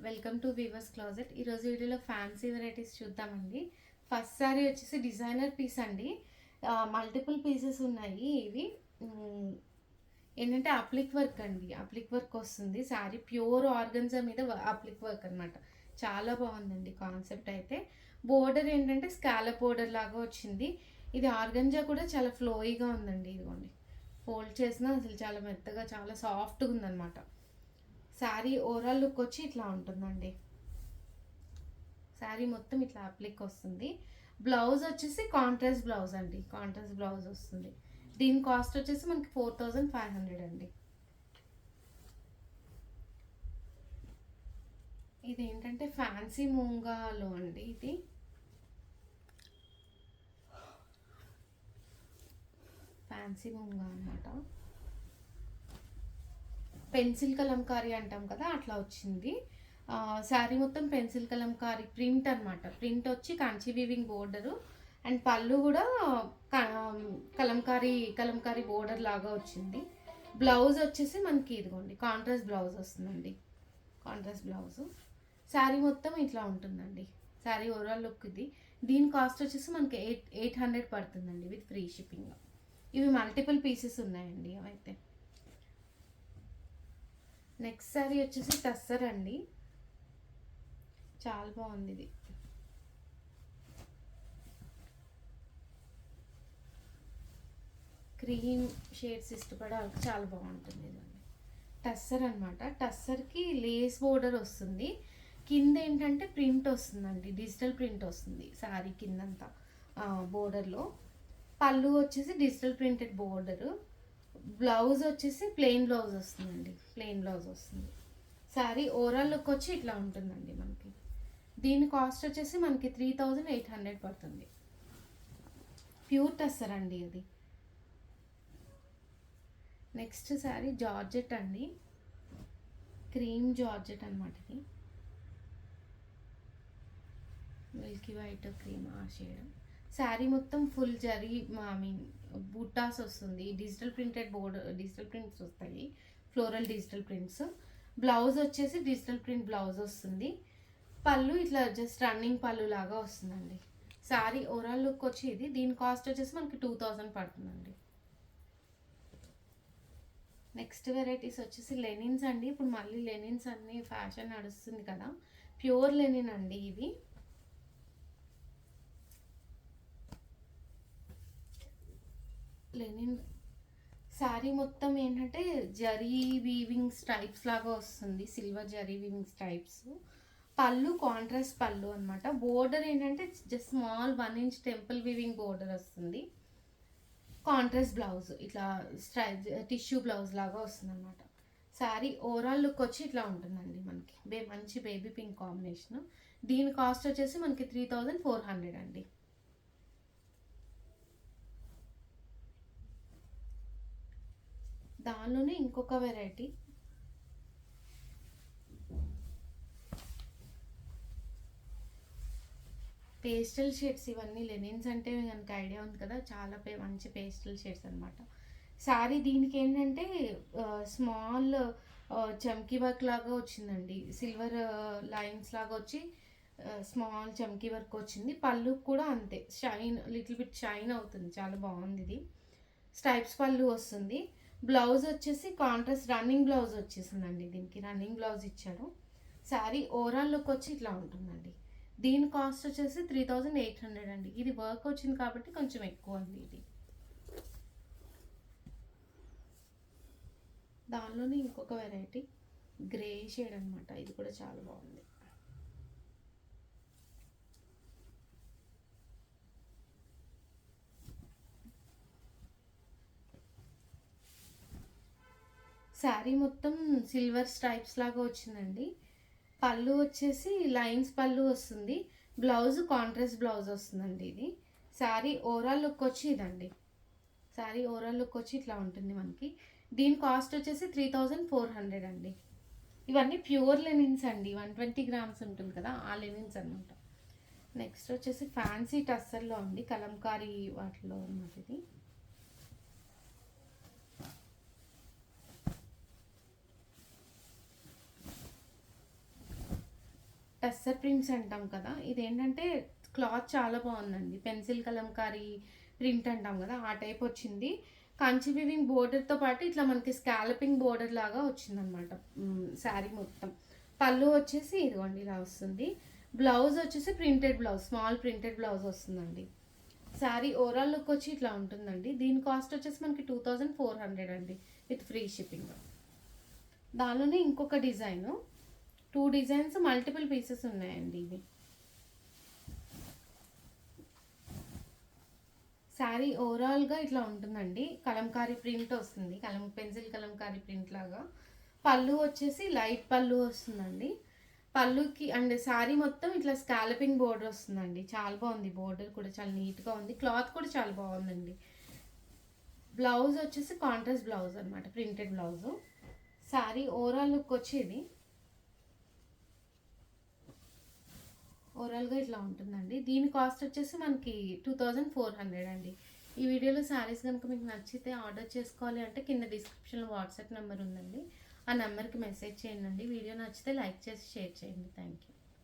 Welcome to weavers closet. ఈరోజు వీడియోలో fancy varieties చూద్దామండి. ఫస్ట్ సారీ వచ్చేసి డిజైనర్ పీస్ అండి. మల్టిపుల్ పీసెస్ ఉన్నాయి. ఇవి ఏంటంటే అప్లిక్ వర్క్ అండి. అప్లిక్ వర్క్ వస్తుంది. శారీ ప్యూర్ ఆర్గన్జా మీద అప్లిక్ వర్క్ అనమాట. చాలా బాగుందండి కాన్సెప్ట్ అయితే. బోర్డర్ ఏంటంటే స్కాలప్ బోర్డర్ లాగా వచ్చింది. ఇది ఆర్గన్జా కూడా చాలా ఫ్లోయిగా ఉందండి. ఇదిగోండి, ఫోల్డ్ చేసినా అసలు చాలా మెత్తగా చాలా సాఫ్ట్గా ఉందన్నమాట. శారీ ఓవరాల్ లుక్ వచ్చి ఇట్లా ఉంటుందండి. శారీ మొత్తం ఇట్లా అప్లిక్ వస్తుంది. బ్లౌజ్ వచ్చేసి కాంట్రాస్ట్ బ్లౌజ్ అండి. కాంట్రాస్ట్ బ్లౌజ్ వస్తుంది. దీని కాస్ట్ వచ్చేసి మనకి 4500 అండి. ఇది ఏంటంటే ఫ్యాన్సీ మూంగాలో అండి. ఇది ఫ్యాన్సీ మూంగా అనమాట. పెన్సిల్ కలంకారీ అంటాం కదా, అట్లా వచ్చింది. శారీ మొత్తం పెన్సిల్ కలంకారీ ప్రింట్ అనమాట. ప్రింట్ వచ్చి కంచి వీవింగ్ బోర్డరు అండ్ పళ్ళు కూడా కలంకారీ బోర్డర్ లాగా వచ్చింది. బ్లౌజ్ వచ్చేసి మనకి ఇదిగోండి కాంట్రాస్ట్ బ్లౌజ్ వస్తుందండి. Contrast blouse. శారీ మొత్తం ఇట్లా ఉంటుందండి. శారీ ఓవరాల్ లుక్ ఇది. దీని కాస్ట్ వచ్చేసి మనకి 800 పడుతుందండి విత్ ఫ్రీ షిప్పింగ్. ఇవి మల్టిపుల్ పీసెస్ ఉన్నాయండి అవైతే. నెక్స్ట్ శారీ వచ్చేసి టస్సర్ అండి. చాలా బాగుంది ఇది. క్రీమ్ షేడ్స్ ఇష్టపడే వాళ్ళకి చాలా బాగుంటుంది ఇదండి. టస్సర్ అనమాట. టస్సర్కి లేస్ బోర్డర్ వస్తుంది. కింద ఏంటంటే ప్రింట్ వస్తుందండి, డిజిటల్ ప్రింట్ వస్తుంది శారీ కిందంతా బోర్డర్లో. పళ్ళు వచ్చేసి డిజిటల్ ప్రింటెడ్ బోర్డరు. బ్లౌజ్ వచ్చేసి ప్లెయిన్ బ్లౌజ్ వస్తుందండి. ప్లెయిన్ బ్లౌజ్ వస్తుంది. శారీ ఓవరాల్ లుక్ వచ్చి ఇట్లా ఉంటుందండి మనకి. దీని కాస్ట్ వచ్చేసి మనకి 3800 పడుతుంది. ప్యూర్ టస్సర్ అండి అది. నెక్స్ట్ శారీ జార్జెట్ అండి. క్రీమ్ జార్జెట్ అనమాట ఇది. మిల్కీ వైట్ క్రీమ్ ఆ షేడ్. శారీ మొత్తం ఫుల్ జరీ బూటాస్ వస్తుంది. డిజిటల్ ప్రింటెడ్ డిజిటల్ ప్రింట్స్ వస్తాయి. Floral digital prints. బ్లౌజ్ వచ్చేసి డిజిటల్ ప్రింట్ బ్లౌజ్ వస్తుంది. పళ్ళు ఇట్లా జస్ట్ రన్నింగ్ పళ్ళు లాగా వస్తుందండి. శారీ ఓవరాల్ లుక్ వచ్చి ఇది. దీని కాస్ట్ వచ్చేసి మనకి 2000 పడుతుందండి. నెక్స్ట్ వెరైటీస్ వచ్చేసి లెనిన్స్ అండి. ఇప్పుడు మళ్ళీ లెనిన్స్ అన్ని ఫ్యాషన్ నడుస్తుంది కదా. ప్యూర్ లెనిన్ అండి ఇవి. లెనిన్ శారీ మొత్తం ఏంటంటే జరీ వీవింగ్ స్ట్రైప్స్ లాగా వస్తుంది. Silver zari weaving stripes. పళ్ళు కాంట్రాస్ట్ పళ్ళు అనమాట. బోర్డర్ ఏంటంటే just small 1 inch temple weaving border వస్తుంది. కాంట్రాస్ట్ బ్లౌజ్ ఇట్లా టిష్యూ బ్లౌజ్ లాగా వస్తుంది అనమాట. శారీ ఓవరాల్ లుక్ వచ్చి ఇట్లా ఉంటుందండి మనకి. మంచి బేబీ పింక్ కాంబినేషన్. దీని కాస్ట్ వచ్చేసి మనకి 3400 అండి. దానిలోనే ఇంకొక వెరైటీ పేస్టల్ షేడ్స్. ఇవన్నీ లెనిన్స్ అంటే మనకి ఐడియా ఉంది కదా, చాలా మంచి పేస్టల్ షేడ్స్ అనమాట. శారీ దీనికి ఏంటంటే స్మాల్ చమ్కీ వర్క్ లాగా వచ్చిందండి. సిల్వర్ లైన్స్ లాగా వచ్చి స్మాల్ చమ్కీ వర్క్ వచ్చింది. పళ్ళు కూడా అంతే, షైన్ లిటిల్ బిట్ షైన్ అవుతుంది. చాలా బాగుంది ఇది. స్ట్రైప్స్ పళ్ళు వస్తుంది. బ్లౌజ్ వచ్చేసి కాంట్రాస్ట్ రన్నింగ్ బ్లౌజ్ వచ్చేసిందండి. దీనికి రన్నింగ్ బ్లౌజ్ ఇచ్చాడు. శారీ ఓవరాల్ లుక్ వచ్చి ఇట్లా ఉంటుందండి. దీని కాస్ట్ వచ్చేసి 3800 అండి. ఇది వర్క్ వచ్చింది కాబట్టి కొంచెం ఎక్కువ అండి ఇది. దానిలోనే ఇంకొక వెరైటీ గ్రే షేడ్ అనమాట. ఇది కూడా చాలా బాగుంది. శారీ మొత్తం సిల్వర్ స్ట్రైప్స్ లాగా వచ్చిందండి. పళ్ళు వచ్చేసి లైన్స్ పళ్ళు వస్తుంది. బ్లౌజ్ కాంట్రాస్ట్ బ్లౌజ్ వస్తుందండి ఇది. శారీ ఓవరాల్ లుక్ వచ్చి ఇదండి. శారీ ఓవరాల్ లుక్ వచ్చి ఇట్లా ఉంటుంది మనకి. దీని కాస్ట్ వచ్చేసి 3400 అండి. ఇవన్నీ ప్యూర్ లెనిన్స్ అండి. 120 గ్రామ్స్ ఉంటుంది కదా, ఆ లెనిన్స్ అనమాట. నెక్స్ట్ వచ్చేసి ఫ్యాన్సీ టస్సర్లో అండి, కలంకారీ వాటిలో అన్నమాట ఇది. టస్సర్ ప్రింట్స్ అంటాం కదా, ఇదేంటంటే క్లాత్ చాలా బాగుందండి. పెన్సిల్ కలంకారీ ప్రింట్ అంటాం కదా, ఆ టైప్ వచ్చింది. కంచి వివింగ్ బోర్డర్తో పాటు ఇట్లా మనకి స్కాలపింగ్ బోర్డర్ లాగా వచ్చిందనమాట శారీ మొత్తం. పళ్ళు వచ్చేసి ఇదిగోండి ఇలా వస్తుంది. బ్లౌజ్ వచ్చేసి printed blouse, small printed blouse వస్తుందండి. శారీ ఓవరాల్ లుక్ వచ్చి ఇట్లా ఉంటుందండి. దీని కాస్ట్ వచ్చేసి మనకి 2400 అండి, విత్ ఫ్రీ షిప్పింగ్. దానిలోనే ఇంకొక డిజైన్, 2 డిజైన్స్ మల్టిపుల్ పీసెస్ ఉన్నాయండి ఇవి. శారీ ఓవరాల్గా ఇట్లా ఉంటుందండి. కలంకారీ ప్రింట్ వస్తుంది, పెన్సిల్ కలంకారీ ప్రింట్ లాగా. పళ్ళు వచ్చేసి లైట్ పళ్ళు వస్తుందండి. పళ్ళుకి అండ్ శారీ మొత్తం ఇట్లా స్కాలపింగ్ బోర్డర్ వస్తుందండి. చాలా బాగుంది, బోర్డర్ కూడా చాలా నీట్గా ఉంది, క్లాత్ కూడా చాలా బాగుందండి. బ్లౌజ్ వచ్చేసి కాంట్రాస్ట్ బ్లౌజ్ అనమాట, printed blouse. Sari overall look వచ్చేది ఓవరాల్గా ఇట్లా ఉంటుందండి. దీని కాస్ట్ వచ్చేసి మనకి 2400 అండి. ఈ వీడియోలో శారీస్ కనుక మీకు నచ్చితే ఆర్డర్ చేసుకోవాలి అంటే కింద డిస్క్రిప్షన్లో వాట్సాప్ నెంబర్ ఉందండి, ఆ నెంబర్కి మెసేజ్ చేయండి. వీడియో నచ్చితే లైక్ చేసి షేర్ చేయండి. Thank you.